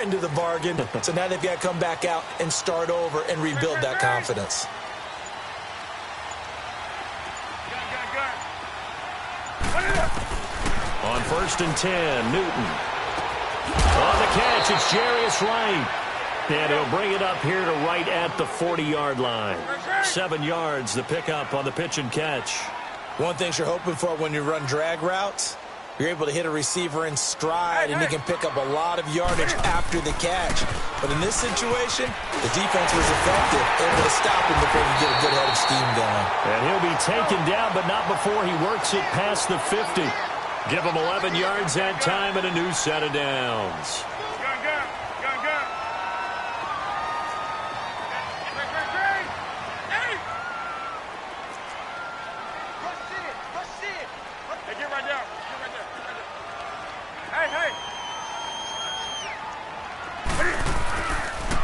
into the bargain. So now they've got to come back out and start over and rebuild that confidence. On 1st and 10, Newton. On the catch, it's Jarius Wright. And he'll bring it up here to right at the 40-yard line. 7 yards, the pickup on the pitch and catch. One thing you're hoping for when you run drag routes, you're able to hit a receiver in stride, and he can pick up a lot of yardage after the catch. But in this situation, the defense was effective, able to stop him before he get a good head of steam going. And he'll be taken down, but not before he works it past the 50. Give him 11 yards that time and a new set of downs.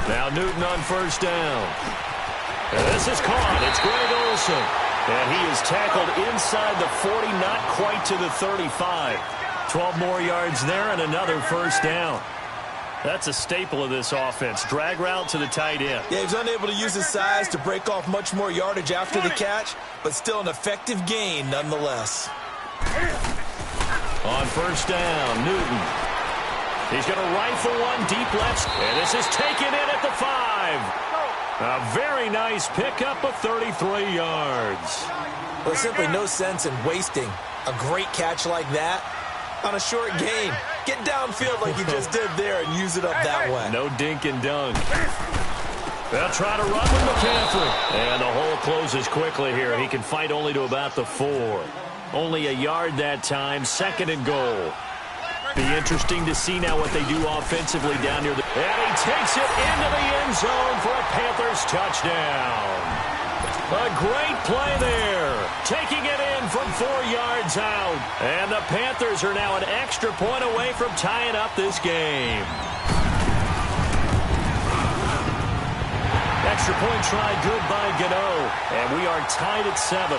Now Newton on 1st down. And this is caught. It's Greg Olsen. And he is tackled inside the 40, not quite to the 35. 12 more yards there and another 1st down. That's a staple of this offense. Drag route to the tight end. Yeah, he's unable to use his size to break off much more yardage after the catch, but still an effective gain nonetheless. On 1st down, Newton. He's going to rifle one deep left, and this is taken in at the 5. A very nice pickup of 33 yards. There's simply no sense in wasting a great catch like that on a short gain. Get downfield like you just did there and use it up that way. No dink and dunk. They'll try to run with McCaffrey. And the hole closes quickly here. He can fight only to about the 4. Only a yard that time, 2nd and goal. Be interesting to see now what they do offensively down near the... And he takes it into the end zone for a Panthers touchdown. A great play there. Taking it in from 4 yards out. And the Panthers are now an extra point away from tying up this game. Extra point try good by Gano. And we are tied at 7.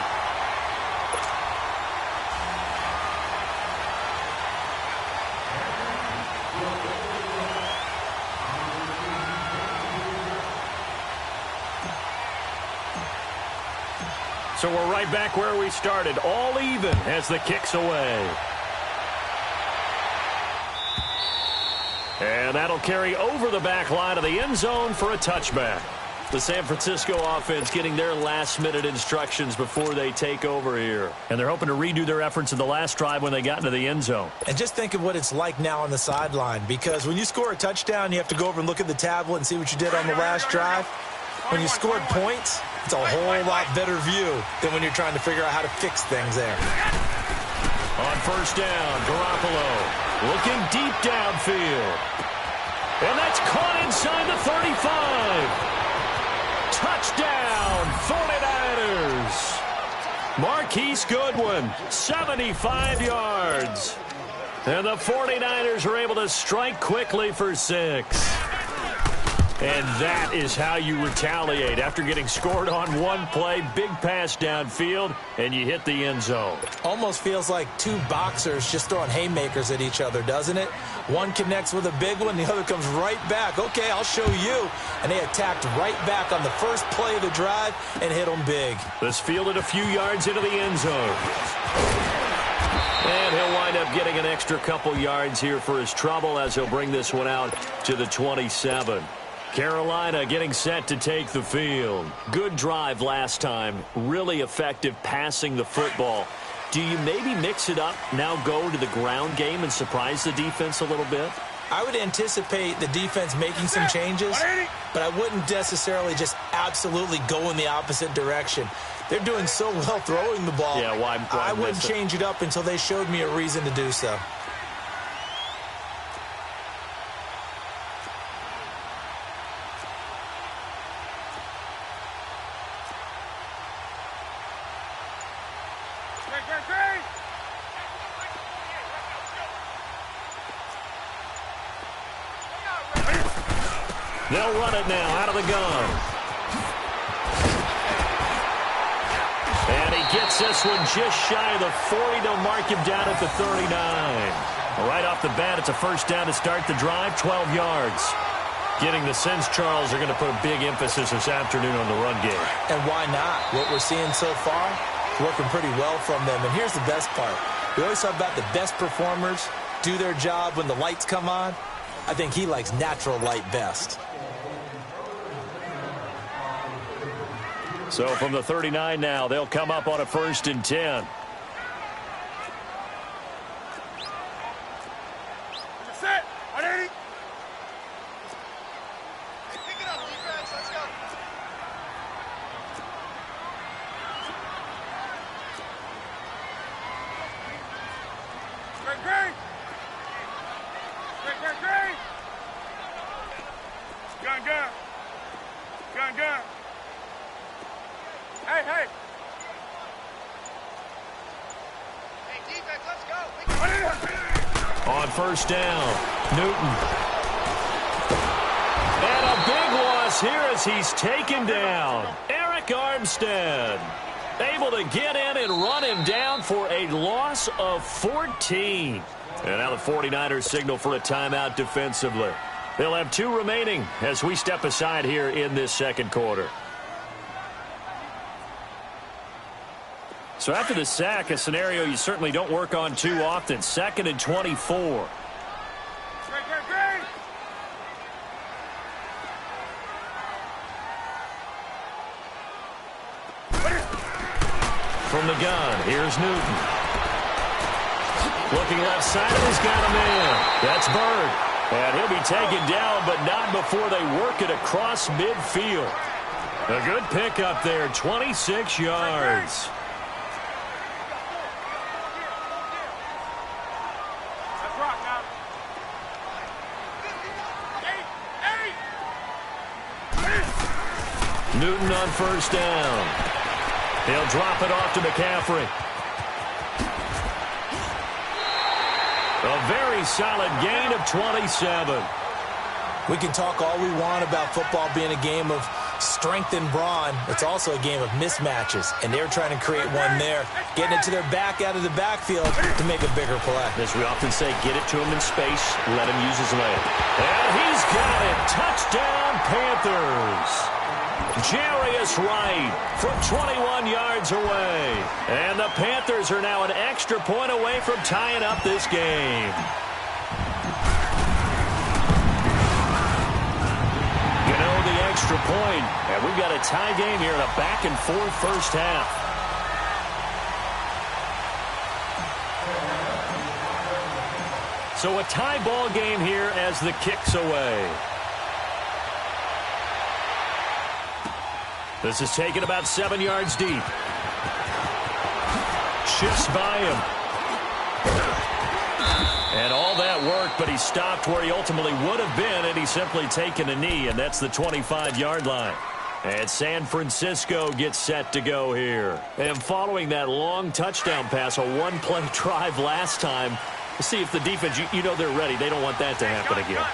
So we're right back where we started, all even as the kick's away. And that'll carry over the back line of the end zone for a touchback. The San Francisco offense getting their last-minute instructions before they take over here. And they're hoping to redo their efforts in the last drive when they got into the end zone. And just think of what it's like now on the sideline, because when you score a touchdown, you have to go over and look at the tablet and see what you did on the last drive. When you scored points, it's a whole lot better view than when you're trying to figure out how to fix things there. On 1st down, Garoppolo looking deep downfield. And that's caught inside the 35. Touchdown, 49ers. Marquise Goodwin, 75 yards. And the 49ers are able to strike quickly for 6. And that is how you retaliate after getting scored on one play, big pass downfield, and you hit the end zone. Almost feels like two boxers just throwing haymakers at each other, doesn't it? One connects with a big one, the other comes right back. Okay, I'll show you. And they attacked right back on the first play of the drive and hit them big. This fielded a few yards into the end zone. And he'll wind up getting an extra couple yards here for his trouble as he'll bring this one out to the 27. Carolina getting set to take the field. Good drive last time. Really effective passing the football. Do you maybe mix it up, now go to the ground game and surprise the defense a little bit? I would anticipate the defense making some changes, but I wouldn't necessarily just absolutely go in the opposite direction. They're doing so well throwing the ball. Yeah, why I wouldn't change it up until they showed me a reason to do so. They'll run it now out of the gun. And he gets this one just shy of the 40. They'll mark him down at the 39. Right off the bat, it's a first down to start the drive, 12 yards. Getting the sense, Charles, are going to put a big emphasis this afternoon on the run game. And why not? What we're seeing so far is working pretty well from them. And here's the best part. We always talk about the best performers do their job when the lights come on. I think he likes natural light best. So from the 39 now, they'll come up on a 1st and 10. Set. 180. Pick it up, defense. Let's go. Great. Gun. Hey. Hey, defense, let's go. On 1st down, Newton. And a big loss here as he's taken down. Eric Armstead able to get in and run him down for a loss of 14. And now the 49ers signal for a timeout defensively. They'll have 2 remaining as we step aside here in this second quarter. So after the sack, a scenario you certainly don't work on too often. 2nd and 24. Great. From the gun, here's Newton. Looking left side, and he's got a man. That's Bird. And he'll be taken down, but not before they work it across midfield. A good pickup there, 26 yards. Let's rock now. Newton on 1st down. He'll drop it off to McCaffrey. A very solid gain of 27. We can talk all we want about football being a game of strength and brawn. It's also a game of mismatches, and they're trying to create one there, getting it to their back out of the backfield to make a bigger play. As we often say, get it to him in space, let him use his leg. And he's got it. Touchdown, Panthers. Jarius Wright from 21 yards away. And the Panthers are now an extra point away from tying up this game. You know, the extra point, and we've got a tie game here in a back-and-forth first half. So a tie ball game here as the kick's away. This is taken about 7 yards deep. Shifts by him. And all that work, but he stopped where he ultimately would have been, and he's simply taken a knee, and that's the 25-yard line. And San Francisco gets set to go here. And following that long touchdown pass, a one-play drive last time, let's see if the defense, you know they're ready. They don't want that to happen again.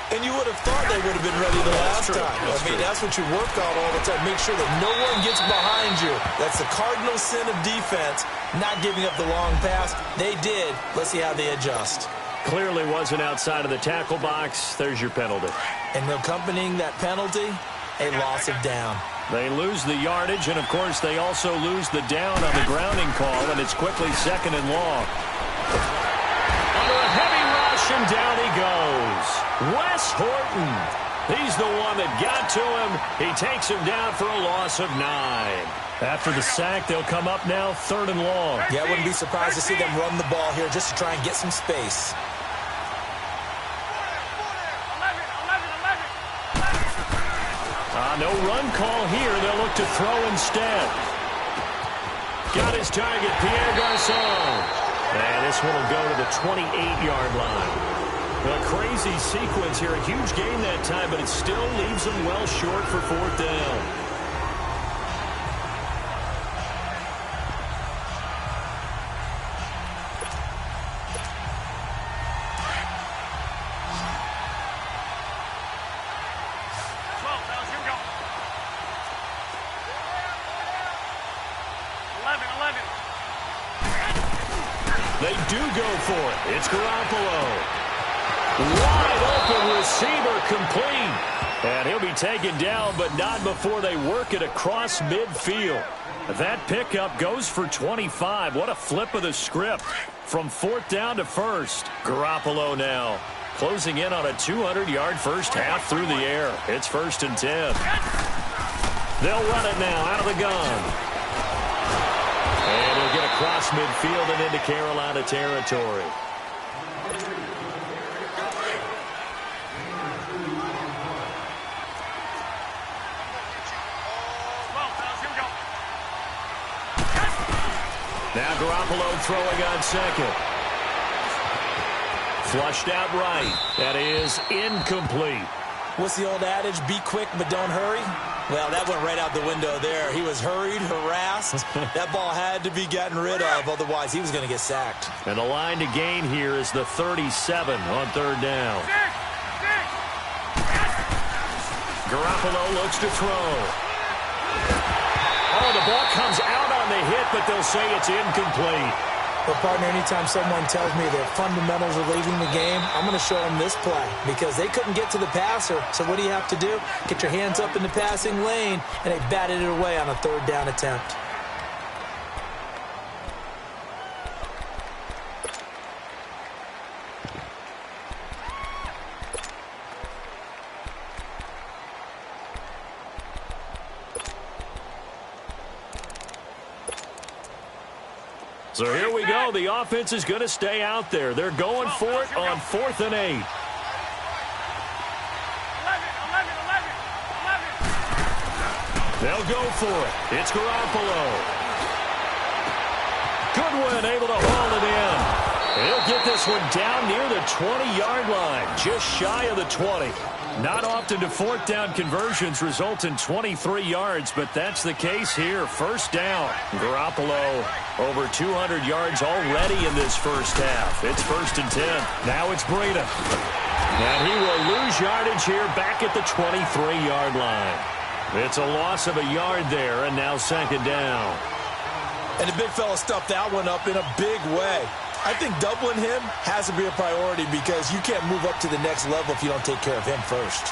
And you would have thought they would have been ready the last time. That's what you work on all the time. Make sure that no one gets behind you. That's the cardinal sin of defense, not giving up the long pass. They did. Let's see how they adjust. Clearly wasn't outside of the tackle box. There's your penalty. And accompanying that penalty, a loss of down. They lose the yardage, and, of course, they also lose the down on the grounding call, and it's quickly 2nd and long. Under a heavy rush, and down he goes. Wes Horton. He's the one that got to him. He takes him down for a loss of 9. After the sack, they'll come up now 3rd and long. Yeah, I wouldn't be surprised to see them run the ball here just to try and get some space. No run call here. They'll look to throw instead. Got his target, Pierre Garçon. And this one will go to the 28-yard line. A crazy sequence here. A huge gain that time, but it still leaves them well short for 4th down. They do go for it. It's Garoppolo. Wide open receiver complete. And he'll be taken down, but not before they work it across midfield. That pickup goes for 25. What a flip of the script from 4th down to 1st. Garoppolo now closing in on a 200-yard first half through the air. It's 1st and 10. They'll run it now out of the gun. And he'll get across midfield and into Carolina territory. Now Garoppolo throwing on 2nd. Flushed out right. That is incomplete. What's the old adage? Be quick, but don't hurry. Well, that went right out the window there. He was hurried, harassed. That ball had to be gotten rid of, otherwise he was going to get sacked. And the line to gain here is the 37 on 3rd down. Garoppolo looks to throw. Oh, the ball comes out on the hit, but they'll say it's incomplete. Well, partner, anytime someone tells me that fundamentals are leaving the game, I'm going to show them this play because they couldn't get to the passer. So what do you have to do? Get your hands up in the passing lane, and they batted it away on a 3rd down attempt. So here we go. The offense is going to stay out there. They're going for it on 4th and 8. 11. They'll go for it. It's Garoppolo. Goodwin able to haul it in. He'll get this one down near the 20-yard line, just shy of the 20. Not often do 4th down conversions result in 23 yards, but that's the case here. 1st down. Garoppolo over 200 yards already in this first half. It's 1st and 10. Now it's Breida. And he will lose yardage here back at the 23-yard line. It's a loss of a yard there, and now 2nd down. And the big fella stuffed that one up in a big way. I think doubling him has to be a priority because you can't move up to the next level if you don't take care of him first.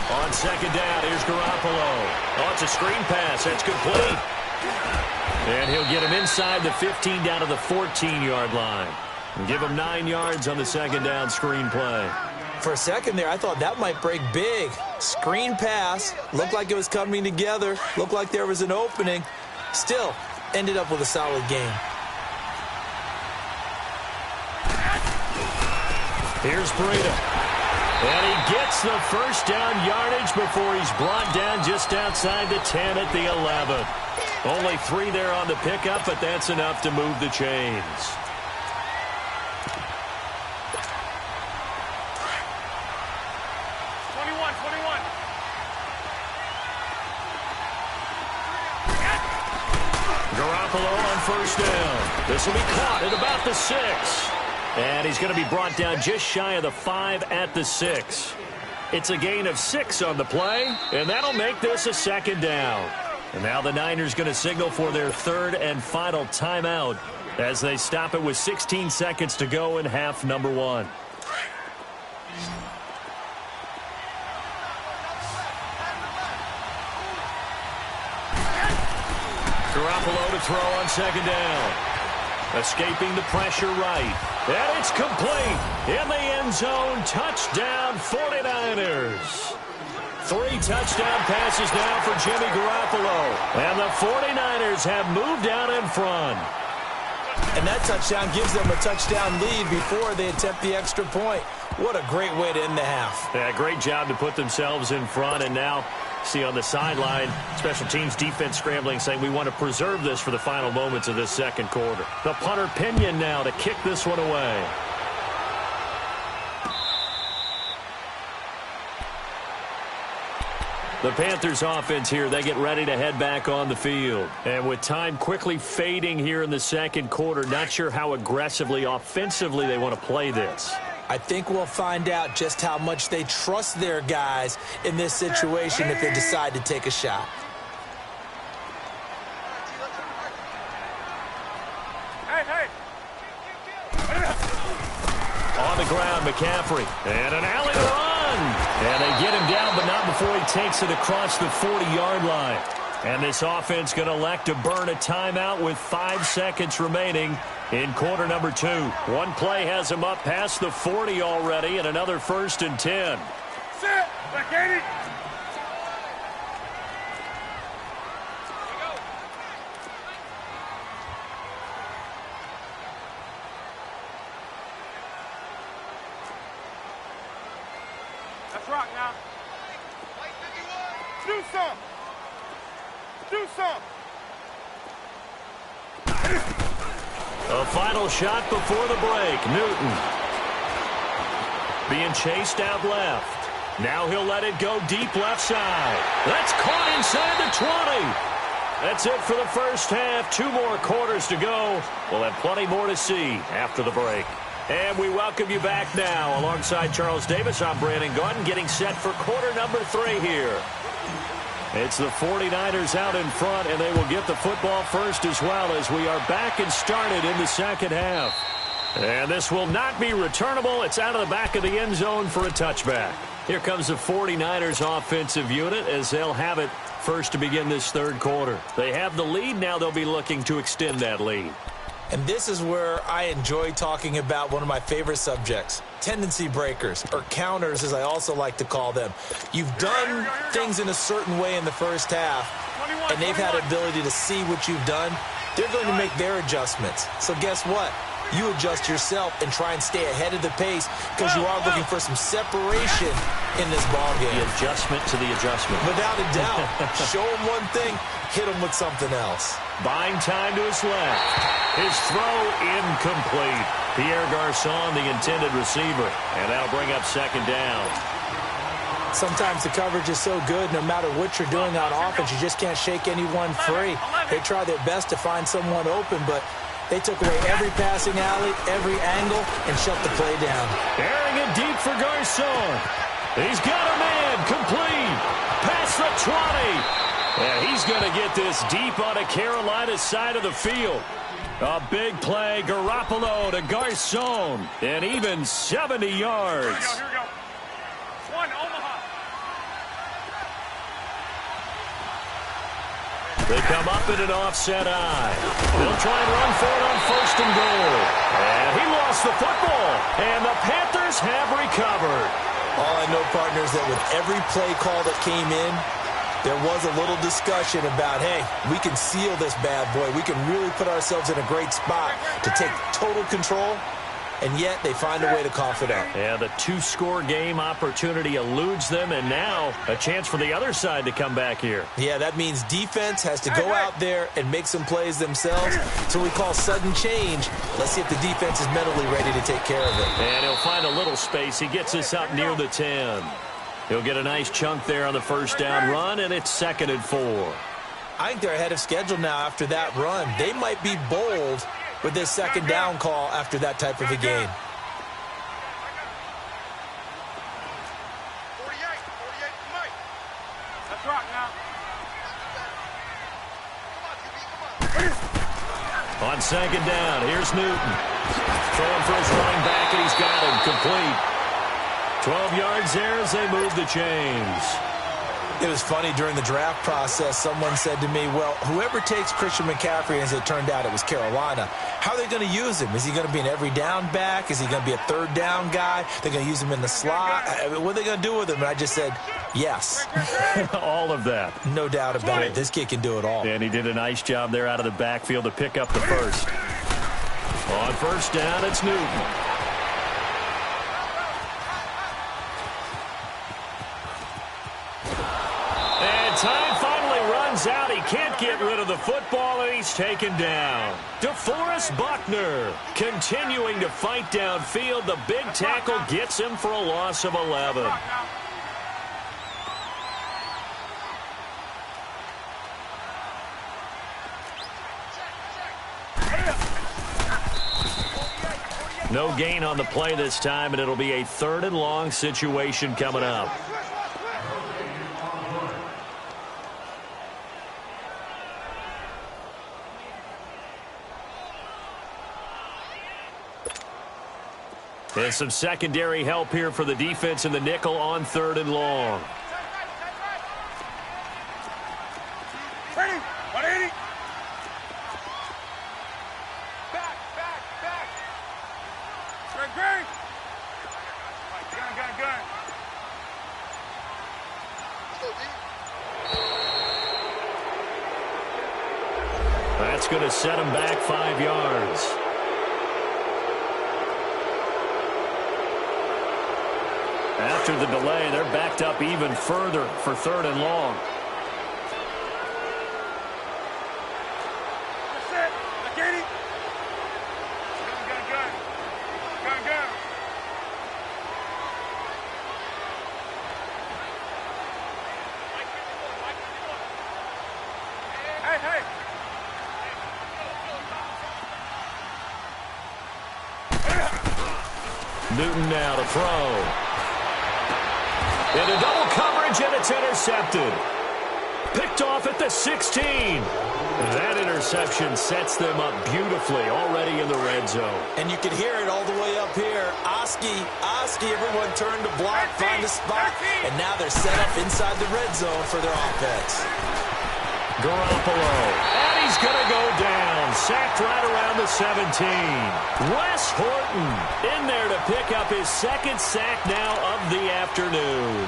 On 2nd down, here's Garoppolo. Oh, it's a screen pass. That's complete. And he'll get him inside the 15 down to the 14-yard line. And give him 9 yards on the 2nd down screen play. For a second there, I thought that might break big. Screen pass. Looked like it was coming together. Looked like there was an opening. Still, ended up with a solid game. Here's Breida. And he gets the 1st down yardage before he's brought down just outside the 10 at the 11. Only 3 there on the pickup, but that's enough to move the chains. Garoppolo on 1st down. This will be caught at about the 6. And he's going to be brought down just shy of the 5 at the 6. It's a gain of 6 on the play, and that'll make this a 2nd down. And now the Niners going to signal for their 3rd and final timeout as they stop it with 16 seconds to go in half number 1. Garoppolo to throw on 2nd down. Escaping the pressure right. And it's complete. In the end zone. Touchdown 49ers. 3 touchdown passes now for Jimmy Garoppolo. And the 49ers have moved out in front. And that touchdown gives them a touchdown lead before they attempt the extra point. What a great way to end the half. Yeah, great job to put themselves in front. And now, see on the sideline, special teams defense scrambling, saying we want to preserve this for the final moments of this 2nd quarter. The punter Pinion now to kick this one away. The Panthers offense here, they get ready to head back on the field. And with time quickly fading here in the 2nd quarter, not sure how aggressively, offensively they want to play this. I think we'll find out just how much they trust their guys in this situation if they decide to take a shot. On the ground, McCaffrey. And an alley to run. And they get him down, but not before he takes it across the 40-yard line. And this offense going to elect to burn a timeout with 5 seconds remaining in quarter number 2. One play has him up past the 40 already, and another 1st and 10. Sit. Back 80. Let's rock now. Do some. Do some. A final shot before the break. Newton being chased out left. Now he'll let it go deep left side. That's caught inside the 20. That's it for the first half. 2 more quarters to go. We'll have plenty more to see after the break. And we welcome you back now. Alongside Charles Davis, I'm Brandon Gordon, getting set for quarter number 3 here. It's the 49ers out in front, and they will get the football first as well as we are back and started in the second half. And this will not be returnable. It's out of the back of the end zone for a touchback. Here comes the 49ers offensive unit as they'll have it first to begin this third quarter. They have the lead. Now they'll be looking to extend that lead. And this is where I enjoy talking about one of my favorite subjects, tendency breakers, or counters as I also like to call them. You've done things in a certain way in the first half, and they've had the ability to see what you've done. They're going to make their adjustments. So guess what? You adjust yourself and try and stay ahead of the pace because you are looking for some separation in this ballgame. The adjustment to the adjustment. Without a doubt. Show them one thing, hit them with something else. Buying time to his left. His throw incomplete. Pierre Garçon, the intended receiver. And that'll bring up second down. Sometimes the coverage is so good, no matter what you're doing on offense, you just can't shake anyone free. They try their best to find someone open, but they took away every passing alley, every angle, and shut the play down. Airing it deep for Garçon. He's got a man complete. Past the 20. And he's going to get this deep on a Carolina side of the field. A big play, Garoppolo to Garçon. And even 70 yards. Here we go. One, Omaha. They come up in an offset eye. They'll try and run for it on 1st and goal. And he lost the football. And the Panthers have recovered. All I know, partners, that with every play call that came in, there was a little discussion about, hey, we can seal this bad boy. We can really put ourselves in a great spot to take total control, and yet they find a way to cough it up. Yeah, the 2-score game opportunity eludes them, and now a chance for the other side to come back here. Yeah, that means defense has to go out there and make some plays themselves. So we call sudden change. Let's see if the defense is mentally ready to take care of it. And he'll find a little space. He gets us up near the 10. He'll get a nice chunk there on the first down run, and it's 2nd and 4. I think they're ahead of schedule now after that run. They might be bold with this second down call after that type of a game. 48, Mike. Let's rock now. On second down, here's Newton. Throwing for his running back, and he's got him complete. 12 yards there as they move the chains. It was funny during the draft process. Someone said to me, well, whoever takes Christian McCaffrey, as it turned out it was Carolina, how are they going to use him? Is he going to be an every down back? Is he going to be a third down guy? They're going to use him in the slot? What are they going to do with him? And I just said, yes. All of that. No doubt about it. This kid can do it all. And he did a nice job there out of the backfield to pick up the first. On first down, it's Newton. Time finally runs out. He can't get rid of the football, and he's taken down. DeForest Buckner continuing to fight downfield. The big tackle gets him for a loss of 11. No gain on the play this time, and it'll be a 3rd and long situation coming up. And some secondary help here for the defense in the nickel on 3rd and long. Ready? 180. Back. Great. Gun. That's going to set him back 5 yards. After the delay, they're backed up even further for 3rd and long. That's it. I get it. Gun. Hey. Newton now to throw. Into double coverage, and it's intercepted. Picked off at the 16. That interception sets them up beautifully already in the red zone. And you can hear it all the way up here. Oski, everyone turned to block, find a spot, and now they're set up inside the red zone for their offense. Garoppolo, and he's going to go down. Sacked right around the 17. Wes Horton in there to pick up his 2nd sack now of the afternoon.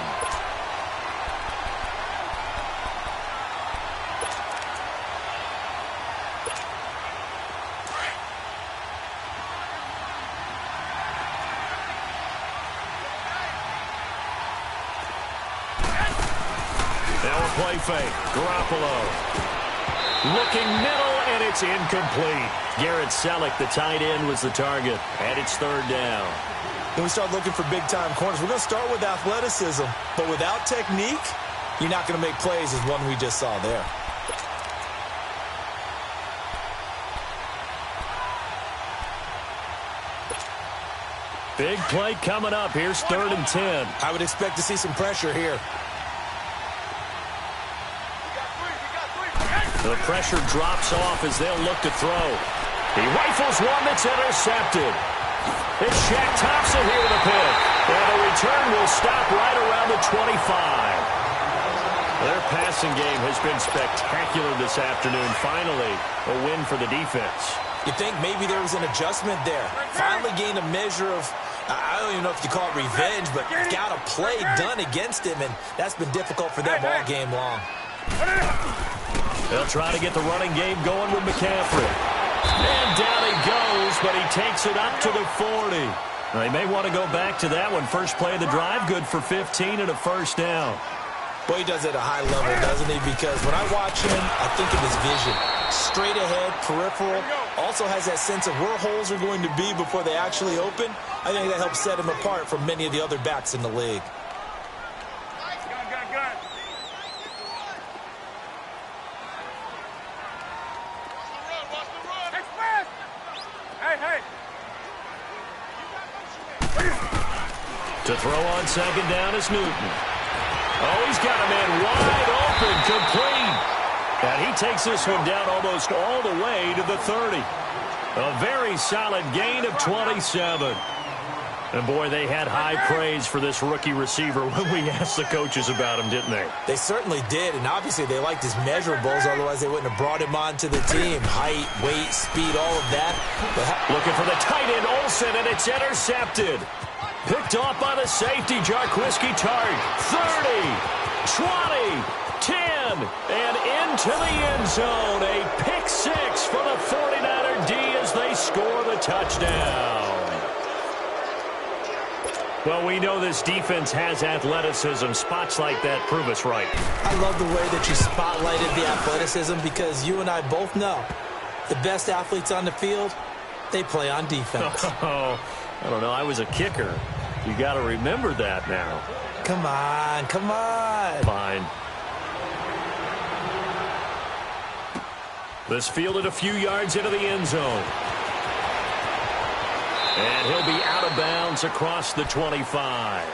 Now a play fake. Garoppolo. Looking middle, and it's incomplete. Garrett Selleck, the tight end, was the target. And it's 3rd down. When we start looking for big-time corners, we're going to start with athleticism. But without technique, you're not going to make plays as one we just saw there. Big play coming up. Here's 3rd and 10. I would expect to see some pressure here. The pressure drops off as they'll look to throw. He rifles one that's intercepted. It's Shaq Thompson here with a pick. And the return will stop right around the 25. Their passing game has been spectacular this afternoon. Finally, a win for the defense. You think maybe there was an adjustment there. Finally gained a measure of, I don't even know if you call it revenge, but got a play done against him, and that's been difficult for them all game long. They'll try to get the running game going with McCaffrey. And down he goes, but he takes it up to the 40. They may want to go back to that one. First play of the drive, good for 15 and a 1st down. Boy, he does it at a high level, doesn't he? Because when I watch him, I think of his vision. Straight ahead, peripheral. Also has that sense of where holes are going to be before they actually open. I think that helps set him apart from many of the other backs in the league. Gun. Watch the run. Express. Hey. To throw on 2nd down is Newton. Oh, he's got a man wide open, complete. And he takes this one down almost all the way to the 30. A very solid gain of 27. And, boy, they had high praise for this rookie receiver when we asked the coaches about him, didn't they? They certainly did, and obviously they liked his measurables. Otherwise, they wouldn't have brought him onto the team. Height, weight, speed, all of that. Looking for the tight end, Olsen, and it's intercepted. Picked off by the safety, Jarquiski Tart. 30, 20, 10, and into the end zone. A pick 6 for the 49er D as they score the touchdown. Well, we know this defense has athleticism. Spots like that prove us right. I love the way that you spotlighted the athleticism because you and I both know the best athletes on the field, they play on defense. Oh, I don't know. I was a kicker. You got to remember that now. Come on. Fine. This fielded a few yards into the end zone. And he'll be out of bounds across the 25.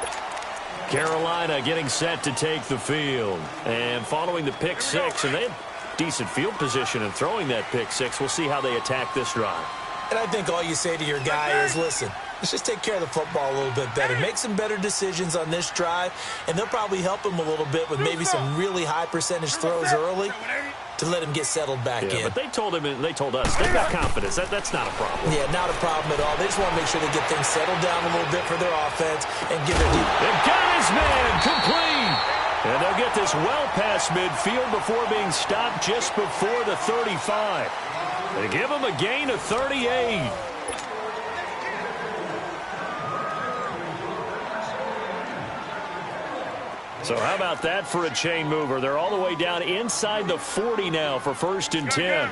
Carolina getting set to take the field. And following the pick 6, and they have decent field position in throwing that pick 6. We'll see how they attack this drive. And I think all you say to your guy is, listen, let's just take care of the football a little bit better. Make some better decisions on this drive, and they'll probably help him a little bit with maybe some really high percentage throws early to let him get settled back in. But they told us they've got confidence. That's not a problem. Yeah, not a problem at all. They just want to make sure they get things settled down a little bit for their offense and give their deep. They've got his man complete. And they'll get this well past midfield before being stopped just before the 35. They give him a gain of 38. So how about that for a chain mover? They're all the way down inside the 40 now for 1st and 10.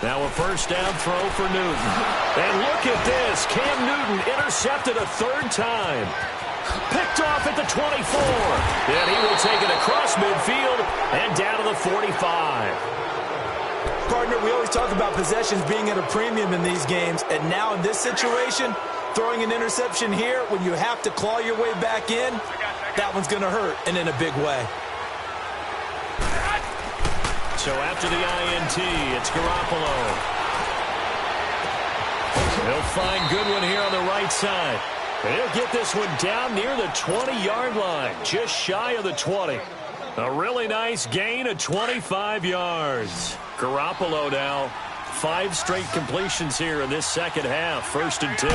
Now a first down throw for Newton. And look at this. Cam Newton intercepted a 3rd time. Picked off at the 24. And he will take it across midfield and down to the 45. Partner, we always talk about possessions being at a premium in these games. And now in this situation, throwing an interception here when you have to claw your way back in, that one's going to hurt, and in a big way. So after the INT, it's Garoppolo. He'll find Goodwin here on the right side. He'll get this one down near the 20-yard line, just shy of the 20. A really nice gain of 25 yards. Garoppolo now, 5 straight completions here in this second half. 1st and 10.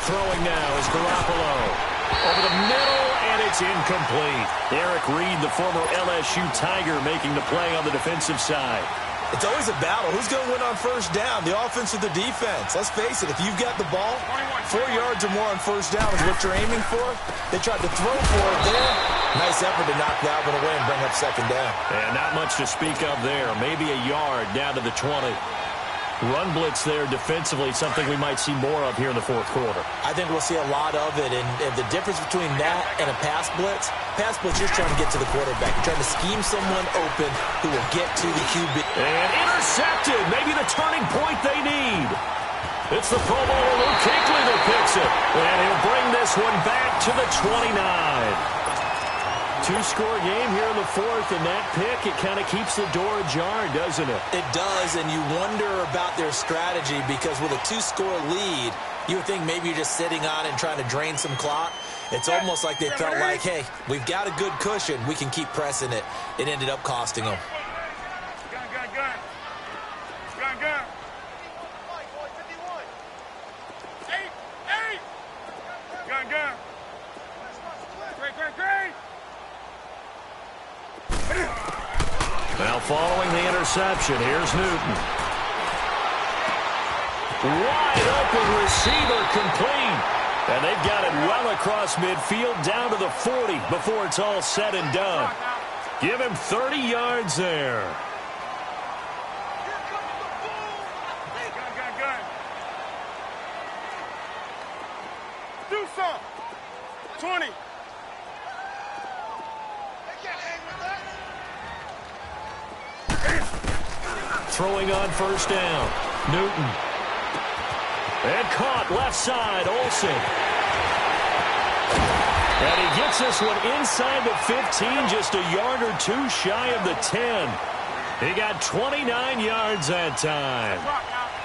Throwing now is Garoppolo. Over the middle, and it's incomplete. Eric Reed, the former LSU Tiger, making the play on the defensive side. It's always a battle. Who's going to win on 1st down, the offense or the defense? Let's face it, if you've got the ball, 4 yards or more on 1st down is what you're aiming for. They tried to throw for it there. Nice effort to knock that one away and bring up 2nd down. And not much to speak of there. Maybe a yard down to the 20. Run blitz there defensively, something we might see more of here in the 4th quarter. I think we'll see a lot of it, and the difference between that and a pass blitz, you're trying to get to the quarterback. You're trying to scheme someone open who will get to the QB. And intercepted, maybe the turning point they need. It's the Pro Bowler Luke Kuechly that picks it, and he'll bring this one back to the 29. 2-score game here in the 4th, and that pick, it kind of keeps the door ajar, doesn't it? It does, and you wonder about their strategy because with a 2-score lead, you would think maybe you're just sitting on and trying to drain some clock. It's almost like they felt like, hey, we've got a good cushion. We can keep pressing it. It ended up costing them. Gun. Great. Now following the interception, here's Newton. Wide open receiver complete. And they've got it well across midfield down to the 40 before it's all said and done. Give him 30 yards there. Gun. Do something. 20. Throwing on 1st down. Newton. And caught left side, Olsen. And he gets this one inside the 15, just a yard or 2 shy of the 10. He got 29 yards that time.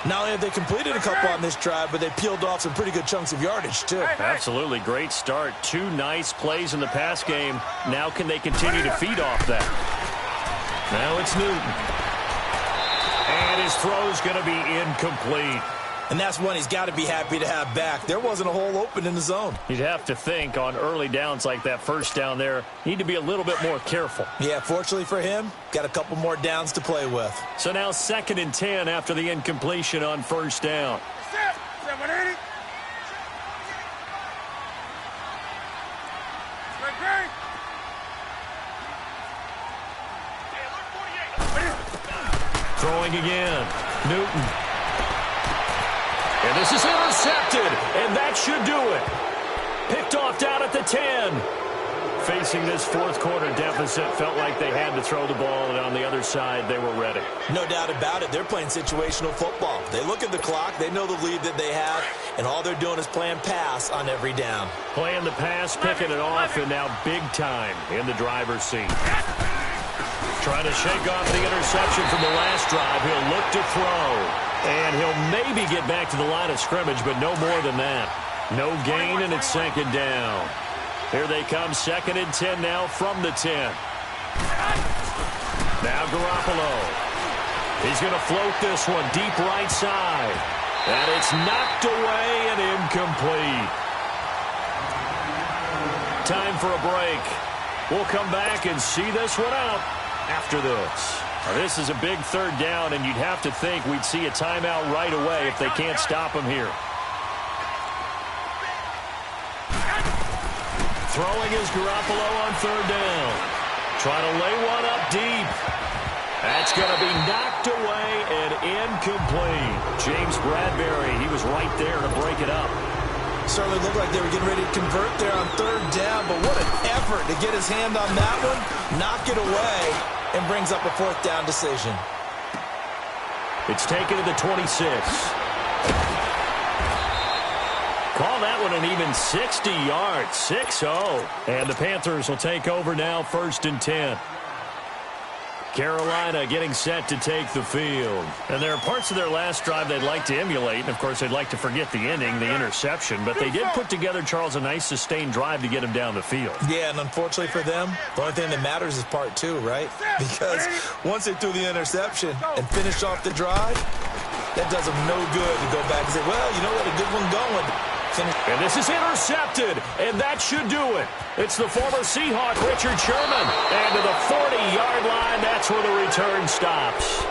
Not only have they completed a couple on this drive, but they peeled off some pretty good chunks of yardage, too. Absolutely great start. 2 nice plays in the pass game. Now can they continue to feed off that? Now it's Newton. And his throw's going to be incomplete. And that's one he's got to be happy to have back. There wasn't a hole open in the zone. You'd have to think on early downs like that 1st down there, need to be a little bit more careful. Yeah, fortunately for him, got a couple more downs to play with. So now 2nd and 10 after the incompletion on 1st down. Throwing again. Newton. And this is intercepted, and that should do it. Picked off down at the 10. Facing this 4th quarter deficit, felt like they had to throw the ball, and on the other side, they were ready. No doubt about it. They're playing situational football. They look at the clock, they know the lead that they have, and all they're doing is playing pass on every down. Playing the pass, picking it off, and now big time in the driver's seat. Trying to shake off the interception from the last drive. He'll look to throw. And he'll maybe get back to the line of scrimmage, but no more than that. No gain, and it's second down. Here they come, 2nd and 10 now from the 10. Now Garoppolo. He's going to float this one deep right side. And it's knocked away and incomplete. Time for a break. We'll come back and see this one out after this. Now, this is a big 3rd down, and you'd have to think we'd see a timeout right away if they can't stop him here. Throwing is Garoppolo on 3rd down. Trying to lay one up deep. That's going to be knocked away and incomplete. James Bradbury, he was right there to break it up. Certainly looked like they were getting ready to convert there on 3rd down, but what an effort to get his hand on that one, knock it away, and brings up a 4th down decision. It's taken to the 26. Call that one an even 60 yards, 6-0. And the Panthers will take over now, 1st and 10. Carolina getting set to take the field. And there are parts of their last drive they'd like to emulate. And, of course, they'd like to forget the ending, the interception. But they did put together, Charles, a nice sustained drive to get him down the field. Yeah, and unfortunately for them, the only thing that matters is part 2, right? Because once they threw the interception and finished off the drive, that does them no good to go back and say, well, you know what, a good one going. And this is intercepted, and that should do it. It's the former Seahawk, Richard Sherman. And to the 40-yard line, that's where the return stops.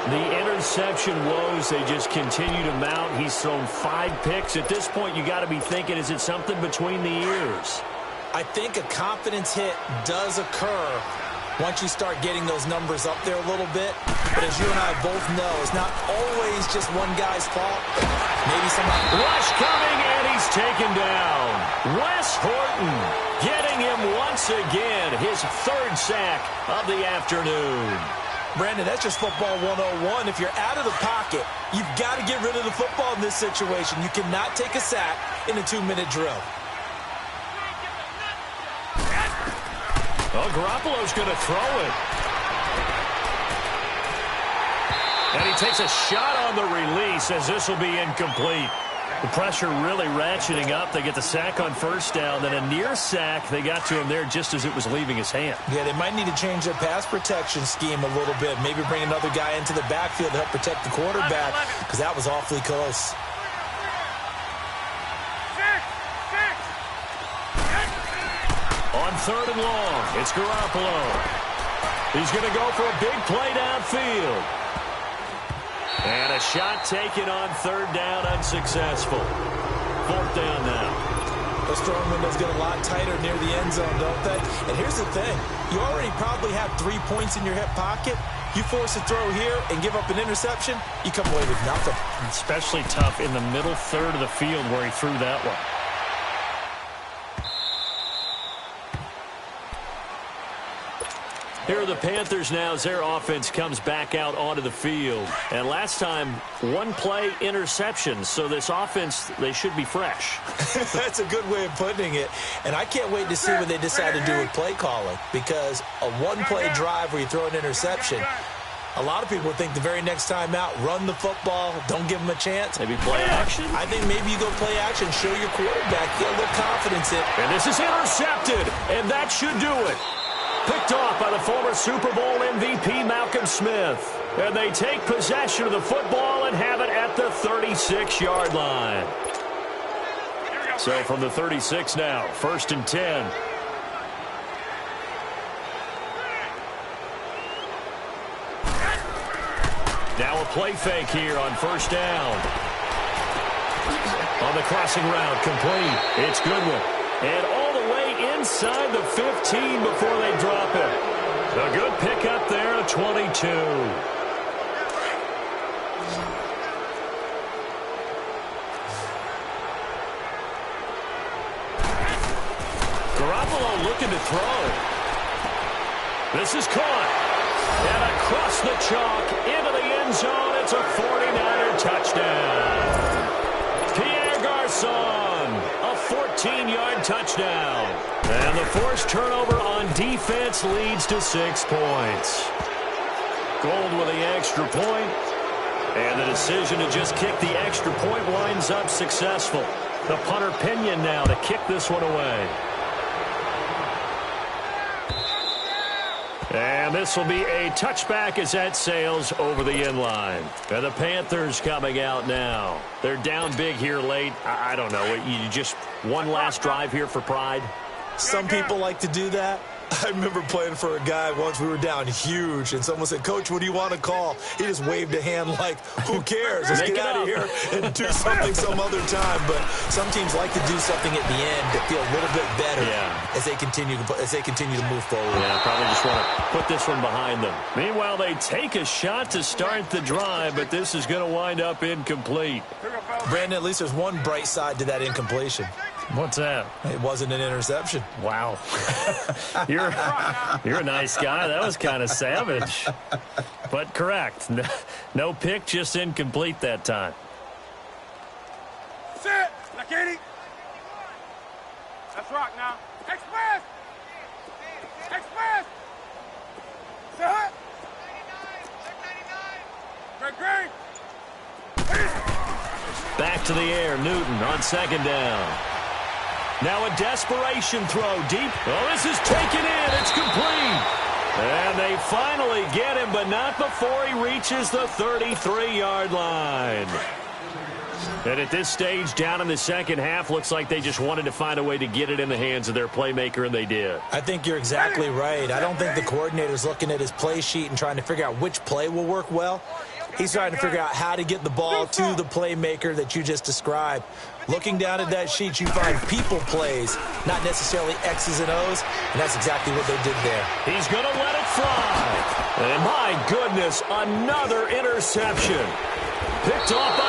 The interception woes, they just continue to mount. He's thrown 5 picks. At this point, you got to be thinking, is it something between the ears? I think a confidence hit does occur once you start getting those numbers up there a little bit. But as you and I both know, it's not always just one guy's fault. Maybe somebody... Rush coming, and he's taken down. Wes Horton getting him once again, his 3rd sack of the afternoon. Brandon, that's just football 101. If you're out of the pocket, you've got to get rid of the football in this situation. You cannot take a sack in a 2-minute drill. Oh, Garoppolo's going to throw it. And he takes a shot on the release as this will be incomplete. The pressure really ratcheting up. They get the sack on 1st down, then a near sack. They got to him there just as it was leaving his hand. Yeah, they might need to change their pass protection scheme a little bit. Maybe bring another guy into the backfield to help protect the quarterback, because that was awfully close. On 3rd and long, it's Garoppolo. He's going to go for a big play downfield. And a shot taken on 3rd down, unsuccessful. 4th down now. Those throwing windows get a lot tighter near the end zone, don't they? And here's the thing. You already probably have 3 points in your hip pocket. You force a throw here and give up an interception, you come away with nothing. Especially tough in the middle 3rd of the field where he threw that one. Here are the Panthers now as their offense comes back out onto the field. And last time, 1 play interception. So this offense, they should be fresh. That's a good way of putting it. And I can't wait to see what they decide to do with play calling. Because a 1-play drive where you throw an interception, a lot of people think the very next time out, run the football, don't give them a chance. Maybe play action? I think maybe you go play action, show your quarterback, get a little confidence in. And this is intercepted, and that should do it. Picked off by the former Super Bowl MVP Malcolm Smith. And they take possession of the football and have it at the 36-yard line. So from the 36 now, 1st and 10. Now a play fake here on 1st down. On the crossing route, complete. It's Goodwin. And all the way inside the 15 before they drop it. A good pickup there at 22. Garoppolo looking to throw. This is caught. And across the chalk into the end zone. It's a 49er touchdown. Pierre Garçon, a 14-yard touchdown. And the forced turnover on defense leads to 6 points. Gold with the extra point. And the decision to just kick the extra point winds up successful. The punter Pinion now to kick this one away. And this will be a touchback as that sails over the inline. And the Panthers coming out now. They're down big here late. I don't know. You just one last drive here for pride? Some people like to do that. I remember playing for a guy once. We were down huge, and someone said, "Coach, what do you want to call?" He just waved a hand like, "Who cares? Let's get out of here and do something some other time." But some teams like to do something at the end to feel a little bit better as they continue to move forward. Yeah, probably just want to put this one behind them. Meanwhile, they take a shot to start the drive, but this is going to wind up incomplete. Brandon, at least there's one bright side to that incompletion. What's that? It wasn't an interception. Wow. You're a nice guy. That was kind of savage. But correct. No pick, just incomplete that time. Sit! Lakini! Let's rock now. Express! Express! Sit! Great! Back to the air, Newton on second down. Now a desperation throw deep. Oh, this is taken in. It's complete. And they finally get him, but not before he reaches the 33-yard line. And at this stage, down in the second half, looks like they just wanted to find a way to get it in the hands of their playmaker, and they did. I think you're exactly right. I don't think the coordinator's looking at his play sheet and trying to figure out which play will work well. He's trying to figure out how to get the ball to the playmaker that you just described. Looking down at that sheet, you find people plays, not necessarily X's and O's, and that's exactly what they did there. He's going to let it fly. And my goodness, another interception. Picked off by